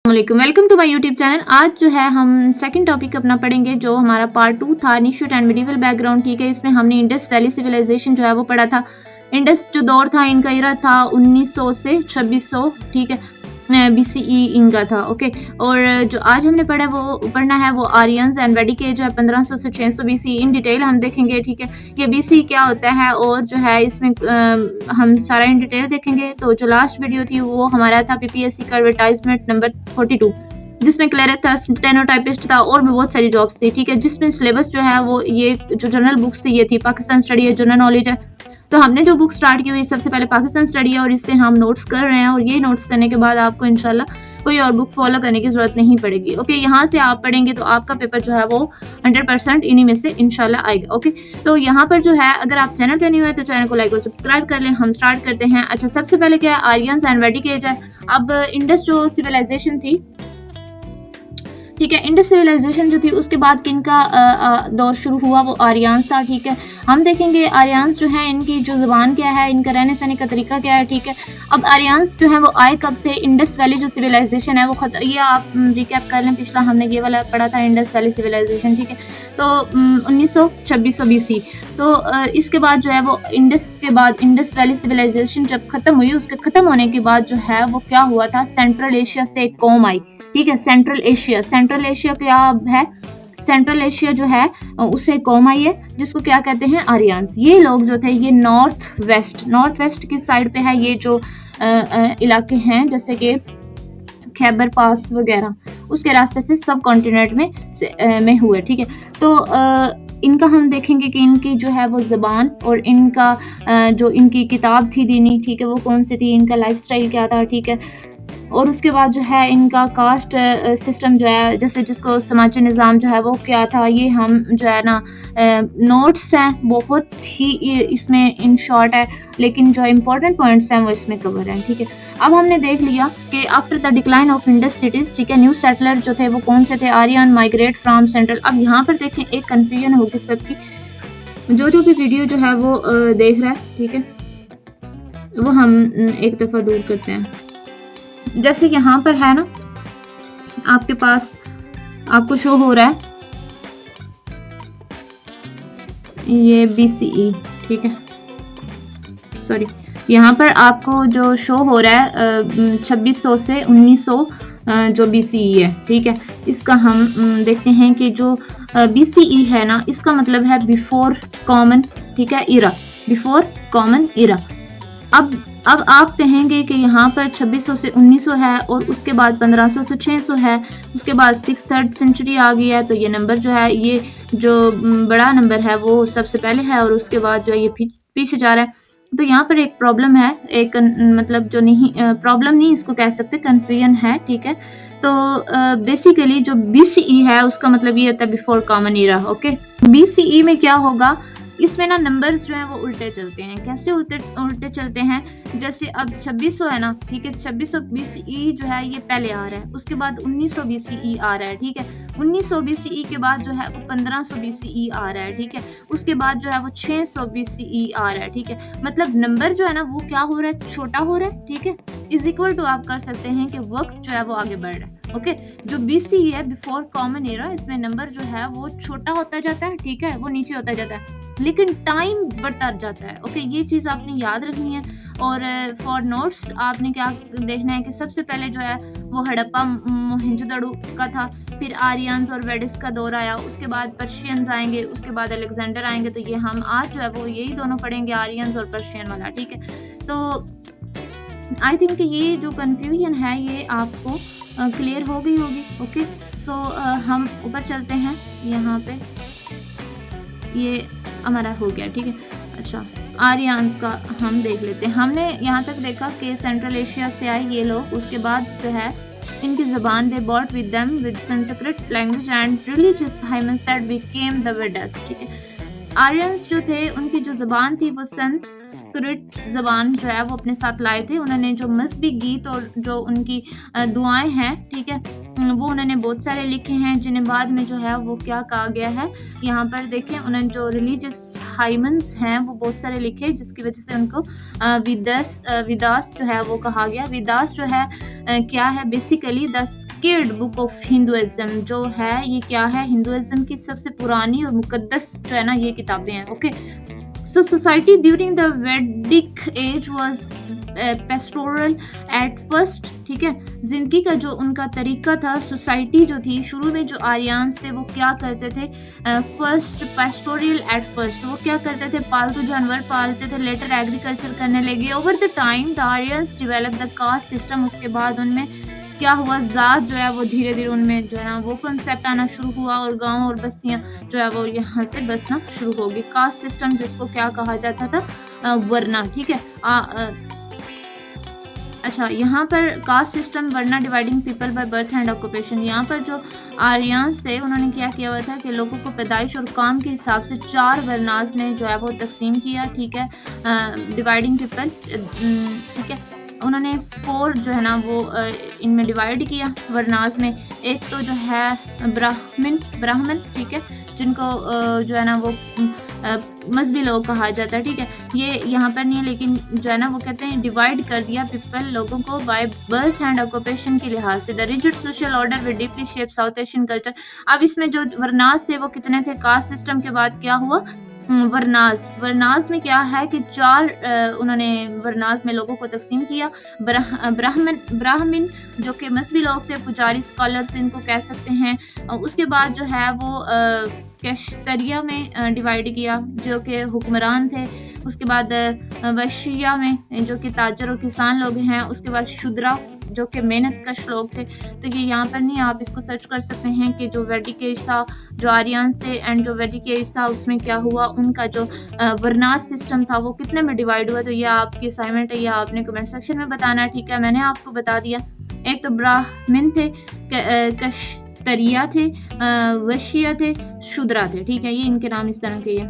Welcome to my YouTube channel. आज जो है हम सेकंड टॉपिक अपना पढ़ेंगे जो हमारा पार्ट 2 था, एनिशिएट एंड मिडिवल बैकग्राउंड। ठीक है, इसमें हमने इंडस वैली सिविलाइजेशन जो है वो पढ़ा था। इंडस जो दौर था, इनका इरा था 1900 से 2600, ठीक है, BCE इनका था। ओके, और जो आज हमने पढ़ना है वो आर्यंस एंड वैदिक एज है 1500 से 600 BCE। इन डिटेल हम देखेंगे। ठीक है, ये BCE क्या होता है और जो है इसमें हम सारा इन डिटेल देखेंगे। तो जो लास्ट वीडियो थी वो हमारा था PPSC का एडवर्टाइजमेंट नंबर 42, जिसमें क्लरिक था, स्टेनोटाइपिस्ट था और भी बहुत सारी जॉब्स थी। ठीक है, जिसमें सिलेबस जो है वो ये जो जनरल बुक्स थी ये थी पाकिस्तान स्टडी है, जनरल नॉलेज है। तो हमने जो बुक स्टार्ट की हुई सबसे पहले पाकिस्तान स्टडी है और इसके हम नोट्स कर रहे हैं, और ये नोट्स करने के बाद आपको इंशाल्लाह कोई और बुक फॉलो करने की जरूरत नहीं पड़ेगी। ओके, यहाँ से आप पढ़ेंगे तो आपका पेपर जो है वो 100% इन्हीं में से इंशाल्लाह आएगा। ओके, तो यहाँ पर जो है अगर आप चैनल पे नहीं हुए तो चैनल को लाइक और सब्सक्राइब कर लें। हम स्टार्ट करते हैं। अच्छा, सबसे पहले क्या है, आर्यंस एंड वैदिक एज है। अब इंडस जो सिविलाइजेशन थी, ठीक है, इंडस सिविलाइजेशन जो थी उसके बाद किनका दौर शुरू हुआ, वो आर्यंस था। ठीक है, हम देखेंगे आर्यंस जो है इनकी जो ज़ुबान क्या है, इनका रहने सहने का तरीका क्या है। ठीक है, अब आर्यंस जो है वो आए कब थे, इंडस वैली जो सिविलाइजेशन है वो ये आप रिकैप कर लें, पिछला हमने ये वाला पढ़ा था इंडस वैली सिविलाइजेशन। ठीक है, तो 1900-2600 BC। तो इसके बाद जो है वो इंडस के बाद इंडस वैली सिविलाइजेशन जब खत्म हुई, उसके खत्म होने के बाद जो है वो क्या हुआ था, सेंट्रल एशिया से एक कौम आई। ठीक है, सेंट्रल एशिया क्या है, सेंट्रल एशिया जो है उससे कौम आई है जिसको क्या कहते हैं, आर्यंस। ये लोग जो थे ये नॉर्थ वेस्ट किस साइड पे है, ये जो इलाके हैं जैसे कि खैबर पास वगैरह, उसके रास्ते से सब कॉन्टिनेंट में हुए। ठीक है, तो इनका हम देखेंगे कि इनकी जो है वो ज़बान और इनका जो इनकी किताब थी दीनी, ठीक है, वो कौन सी थी, इनका लाइफस्टाइल क्या था। ठीक है, और उसके बाद जो है इनका कास्ट सिस्टम जो है, जैसे जिसको समाजी निज़ाम जो है वो क्या था, ये हम जो है ना नोट्स हैं, बहुत ही इसमें इन शॉर्ट है, लेकिन जो इम्पोर्टेंट पॉइंट्स हैं वो इसमें कवर हैं। ठीक है, अब हमने देख लिया कि after the decline of Indus cities, ठीक है, न्यू सेटलर जो थे वो कौन से थे, आर्यन माइग्रेट फ्रॉम सेंट्रल। अब यहाँ पर देखें एक कन्फ्यूजन होगी सबकी, जो भी वीडियो जो है वो देख रहा है, ठीक है, वो हम एक दफ़ा दूर करते हैं। जैसे यहाँ पर है ना, आपके पास आपको शो हो रहा है ये BCE, ठीक है, सॉरी, यहाँ पर आपको जो शो हो रहा है 2600 से 1900 जो BCE है। ठीक है, इसका हम देखते हैं कि जो BCE है ना, इसका मतलब है बिफोर कॉमन, ठीक है, इरा, बिफोर कॉमन इरा। अब आप कहेंगे कि यहाँ पर 2600 से 1900 है और उसके बाद 1500 से 600 है, उसके बाद 6th सेंचुरी आ गई है, तो ये नंबर जो है, ये जो बड़ा नंबर है वो सबसे पहले है और उसके बाद जो है ये पीछे जा रहा है। तो यहाँ पर एक प्रॉब्लम है, एक मतलब जो नहीं प्रॉब्लम नहीं इसको कह सकते, कन्फ्यूजन है। ठीक है, तो बेसिकली जो BCE है उसका मतलब ये होता है before common era. Okay, BCE में क्या होगा, इसमें ना नंबर्स जो हैं वो उल्टे चलते हैं। कैसे उल्टे चलते हैं, जैसे अब 2600 है ना, ठीक है, 2600 BCE जो है ये पहले आ रहा है, उसके बाद 1900 BCE आ रहा है। ठीक है, 1900 BCE के बाद जो है वो 1500 BCE आ रहा है। ठीक है, उसके बाद जो है वो 600 BCE आ रहा है। ठीक है, मतलब नंबर जो है ना वो क्या हो रहा है, छोटा हो रहा है। ठीक है, इज इक्वल टू आप कर सकते हैं कि वक्त जो है वो आगे बढ़ रहा है। ओके, जो BCE है बिफोर कॉमन एरा, इसमें नंबर जो है वो छोटा होता जाता है। ठीक है, वो नीचे होता जाता है, लेकिन टाइम बढ़ता जाता है। ओके, ये चीज़ आपने याद रखनी है। और फॉर नोट्स आपने क्या देखना है कि सबसे पहले जो है वो हड़प्पा मोहनजोदड़ो का था, फिर आर्यंस और वेडिस का दौर आया, उसके बाद पर्शियंस आएंगे, उसके बाद अलेक्जेंडर आएंगे। तो ये हम आज जो है वो यही दोनों पढ़ेंगे, आर्यंस और पर्शियन वाला। ठीक है, तो आई थिंक ये जो कन्फ्यूजन है ये आपको क्लियर हो गई होगी। ओके, सो हम ऊपर चलते हैं, यहाँ पे ये हमारा हो गया। ठीक है, अच्छा, आर्यंस का हम देख लेते हैं। हमने यहाँ तक देखा कि सेंट्रल एशिया से आए ये लोग, उसके बाद जो है इनकी ज़बान they bought with them with Sanskrit language and religious hymns that became the Vedas. ठीक है, आर्यंस जो थे उनकी जो ज़बान थी वो संस्कृत ज़बान जो है वो अपने साथ लाए थे। उन्होंने जो मजहबी गीत और जो उनकी दुआएं हैं, ठीक है, वो उन्होंने बहुत सारे लिखे हैं, जिन्हें बाद में जो है वो क्या कहा गया है, यहाँ पर देखें, उन्होंने जो रिलीजियस हाइमन्स हैं वो बहुत सारे लिखे, जिसकी वजह से उनको विदास जो है वो कहा गया। विदास जो है क्या है, basically the scared book of Hinduism जो है, ये क्या है, हिंदुइज्म की सबसे पुरानी और मुकद्दस जो है ना ये किताबें हैं। Okay, so society during the Vedic age was pastoral at first, ठीक है। जिंदगी का जो उनका तरीका था, सोसाइटी जो थी शुरू में, जो आर्यंस थे वो क्या करते थे, फर्स्ट पेस्टोरियल एट फर्स्ट, वो क्या करते थे, पालतू जानवर पालते थे, लेटर एग्रीकल्चर करने लगे। Over the time the Aryans develop the caste system, उसके बाद उनमें क्या हुआ, जात जो है वो धीरे धीरे उनमें जो है ना वो कंसेप्ट आना शुरू हुआ, और गांव और बस्तियां जो है वो यहाँ से बसना शुरू हो गई। कास्ट सिस्टम जिसको क्या कहा जाता था, वर्ना, ठीक है। अच्छा, यहाँ पर caste system varna dividing people by birth and occupation. यहाँ पर जो आर्यंस थे उन्होंने क्या किया हुआ था कि लोगों को पैदाइश और काम के हिसाब से 4 वर्नास में जो है वो तकसीम किया, ठीक है, डिवाइडिंग पीपल, ठीक है। उन्होंने 4 जो है ना वो इनमें डिवाइड किया वर्नास में। एक तो जो है ब्राह्मण, ठीक है, जिनको जो है ना वो मजहबी लोग कहा जाता है, ठीक है। ये यहाँ पर नहीं है, लेकिन जो है ना वो कहते हैं डिवाइड कर दिया पीपल, लोगों को, बाय बर्थ एंड ऑक्यूपेशन के लिहाज से। The rigid social order with deeply shape South Asian culture. अब इसमें जो वर्नास थे वो कितने थे, कास्ट सिस्टम के बाद क्या हुआ, वर्नास में क्या है कि 4 उन्होंने वर्नास में लोगों को तकसीम किया। ब्राह्मण जो कि मजहबी लोग थे, पुजारी, स्कॉलर्स इनको कह सकते हैं। उसके बाद जो है वो केशतरिया में डिवाइड किया जो कि हुक्मरान थे। उसके बाद वैश्या में जो कि ताजर और किसान लोग हैं। उसके बाद शूद्रा जो कि मेहनत कश लोग थे। तो ये यहाँ पर नहीं, आप इसको सर्च कर सकते हैं कि जो वैदिक एज था, जो आर्यंस थे एंड जो वैदिक एज था, उसमें क्या हुआ, उनका जो वर्नास सिस्टम था वो कितने में डिवाइड हुआ। तो ये आपकी असाइनमेंट है, या आपने कमेंट सेक्शन में बताना है, ठीक है। मैंने आपको बता दिया, एक तो ब्राह्मण थे, कशतरिया थे, वैश्य थे, शूद्रा थे, ठीक है। ये इनके नाम इस तरह के ये।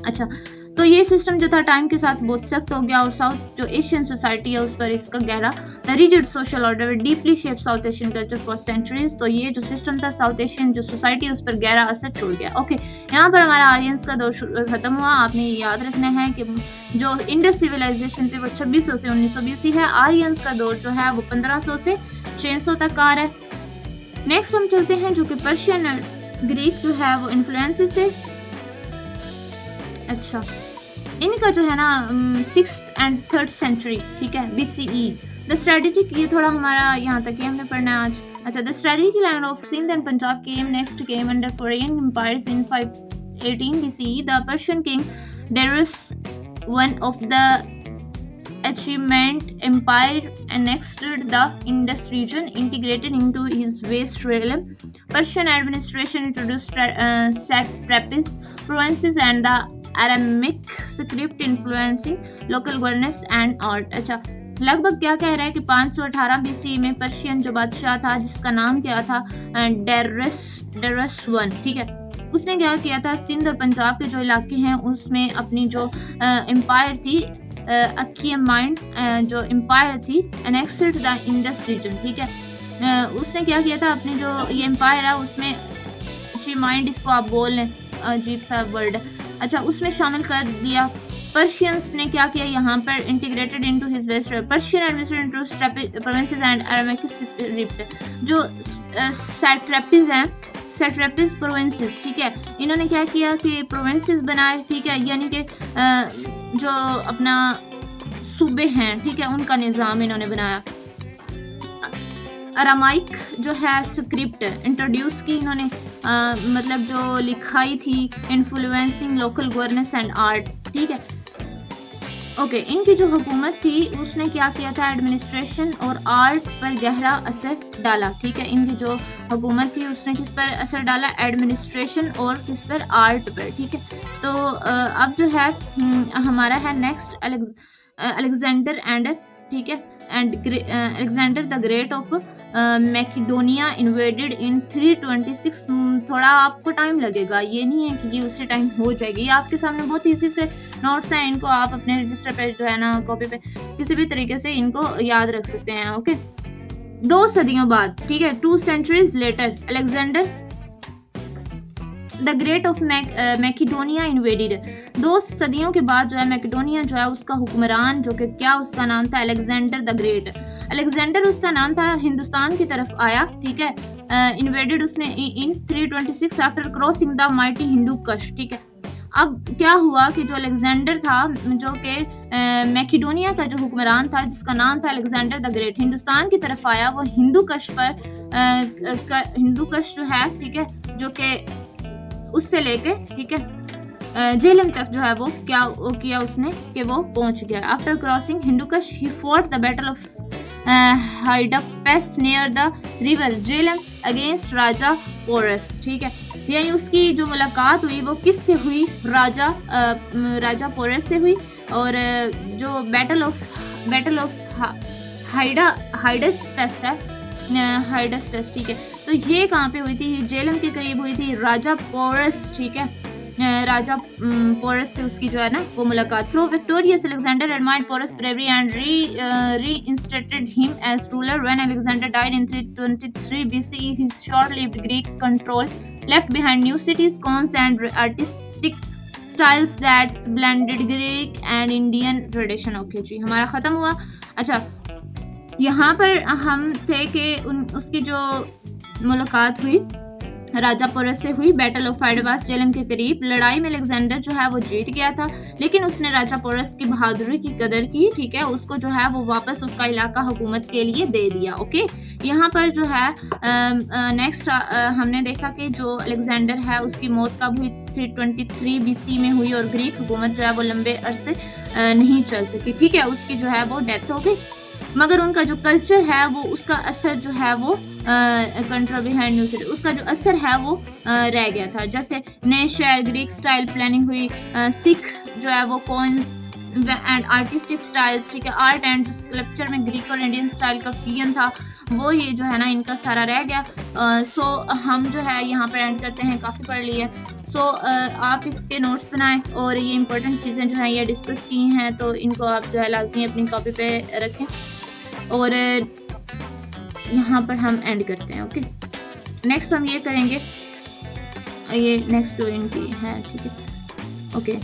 अच्छा, तो ये सिस्टम जो था टाइम के साथ बहुत सख्त हो गया, और साउथ जो एशियन सोसाइटी है उस पर इसका गहरा rigid social order deeply shape South Asian culture for centuries. तो ये जो सिस्टम था साउथ एशियन जो सोसाइटी है उस पर गहरा असर छोड़ गया। ओके, यहाँ पर हमारा आर्यंस का दौर खत्म हुआ। आपने ये याद रखना है कि जो इंडस सिविलाइजेशन थे वो 2600 से 1920 है। आर्यंस का दौर जो है वो 1500 से 600 तक आ रहा है। नेक्स्ट हम चलते हैं जो कि पर्शियन और ग्रीक जो है वो इन्फ्लुएंसेस थे। अच्छा, इनका जो है ना 6th and 3rd सेंचुरी, ठीक है, BCE। द स्ट्रेटेजिक, ये थोड़ा हमारा यहाँ तक ही हमने पढ़ना है आज। अच्छा, the strategic land of Sindh and Punjab came under foreign empires in 518 BCE। The Persian king Darius one of the achievement empire annexed the Indus region, integrated into his vast realm. Persian administration introduced satrapies, provinces and the Aramaic script influencing local governance and art। अच्छा, लगभग क्या कह रहा है कि 518 BC में Persian जो बादशाह था जिसका नाम क्या था, डेरियस वन, ठीक है, उसने क्या किया था, सिंध और पंजाब के जो इलाके हैं उसमें अपनी जो एम्पायर थी, अकीमाइंड जो एम्पायर थी, एनेक्स्ड द इंडस रीजन, ठीक है। उसने क्या किया था, अपनी जो ये एम्पायर है उसमें अकीमाइंड, इसको आप बोल लें, अजीब सा वर्ड है। अच्छा, उसमें शामिल कर दिया। पर्शियंस ने क्या किया, यहाँ पर integrated into his west Persian administrative provinces and Aramaic जो सैट्रैपीज हैं, सैट्रैपीज प्रोविंसेस, ठीक है, इन्होंने क्या किया कि प्रोविंसेस बनाए, ठीक है, यानी कि जो अपना सूबे हैं, ठीक है, उनका निज़ाम इन्होंने बनाया। अरामाइक जो है स्क्रिप्ट इंट्रोड्यूस की इन्होंने, मतलब जो लिखाई थी, influencing local governance and art, ठीक है। ओके, इनकी जो हुकूमत थी उसने क्या किया था, एडमिनिस्ट्रेशन और आर्ट पर गहरा असर डाला, ठीक है। इनकी जो हुकूमत थी उसने किस पर असर डाला, एडमिनिस्ट्रेशन और किस पर, आर्ट पर, ठीक है। तो अब जो है हमारा है नेक्स्ट अलेक्जेंडर एंड, ठीक है, and Alexander the great of Macedonia invaded in 326। थोड़ा आपको टाइम लगेगा, ये नहीं है कि ये उसी टाइम हो जाएगी। ये आपके सामने बहुत इजी से नोट्स हैं, इनको आप अपने रजिस्टर पे जो है ना कॉपी पे किसी भी तरीके से इनको याद रख सकते हैं। ओके, 2 सदियों बाद, ठीक है, 2 centuries later, Alexander the great of Macedonia invaded. 2 सदियों के बाद जो है मैकेडोनिया जो है उसका हुक्मरान जो कि क्या उसका नाम था, अलेक्जेंडर द ग्रेट। अलेक्जेंडर उसका नाम था, हिंदुस्तान की तरफ आया, ठीक है। इन्वेडेड उसने इन 326 after crossing the mighty Hindu कश, ठीक है। अब क्या हुआ कि जो अलेक्जेंडर था जो कि मैकेडोनिया का जो हुक्मरान था जिसका नाम था अलेक्जेंडर द ग्रेट, हिंदुस्तान की तरफ आया। वो हिंदू कश पर हिंदू कश जो है, ठीक है, जो कि उससे लेके, ठीक है, जेलम तक जो है वो क्या किया उसने कि वो पहुंच गया। After crossing Hindukush he fought the battle of Hydaspes near the river Jhelum against Raja Porus, ठीक है। यानी उसकी जो मुलाकात हुई वो किससे हुई, राजा पोरस से हुई। और जो बैटल ऑफ हाइडास्पेस है, हाइडास्पेस, ठीक है। तो ये कहाँ पे हुई थी, जेलम के करीब हुई थी। राजा पोरस, ठीक है, राजा पोरस से उसकी जो है ना वो मुलाकात। Through victorious Alexander admired Porus bravery and reinstated him as ruler. When Alexander died in 323 BCE, his short-lived Greek control left behind new cities, cons and artistic styles that blended Greek and Indian tradition. Okay जी, हमारा ख़त्म हुआ। अच्छा, यहाँ पर हम थे कि उसकी जो मुलाकात हुई राजा पोरस से हुई, बैटल ऑफ हाइडापास जेलम के करीब। लड़ाई में अलेक्जेंडर जो है वो जीत गया था, लेकिन उसने राजा पोरस की बहादुरी की कदर की, ठीक है। उसको जो है वो वापस उसका इलाका हुकूमत के लिए दे दिया। ओके, यहाँ पर जो है नेक्स्ट हमने देखा कि जो अलेक्जेंडर है उसकी मौत कब हुई, 323 BC में हुई, और ग्रीक हुकूमत जो है वो लंबे अरसे नहीं चल सकी, ठीक है। उसकी जो है वो डेथ हो गई, मगर उनका जो कल्चर है वो उसका असर जो है वो कंट्रोल बिहाइंड न्यू सिटी, उसका जो असर है वो रह गया था। जैसे नए शहर, ग्रीक स्टाइल प्लानिंग हुई, सिख जो है वो कॉइन्स एंड आर्टिस्टिक स्टाइल्स, ठीक है। आर्ट एंड स्कल्पचर में ग्रीक और इंडियन स्टाइल का फ्यूजन था, वो ये जो है ना इनका सारा रह गया। सो हम जो है यहाँ पर एंड करते हैं, काफ़ी पढ़ लिया। सो आप इसके नोट्स बनाएं और ये इंपॉर्टेंट चीज़ें जो हैं ये डिस्कस की हैं, तो इनको आप जो है लाजमी अपनी कॉपी पे रखें और यहाँ पर हम एंड करते हैं। ओके, नेक्स्ट हम ये करेंगे, ये नेक्स्ट जो इनकी है, ठीक है। ओके।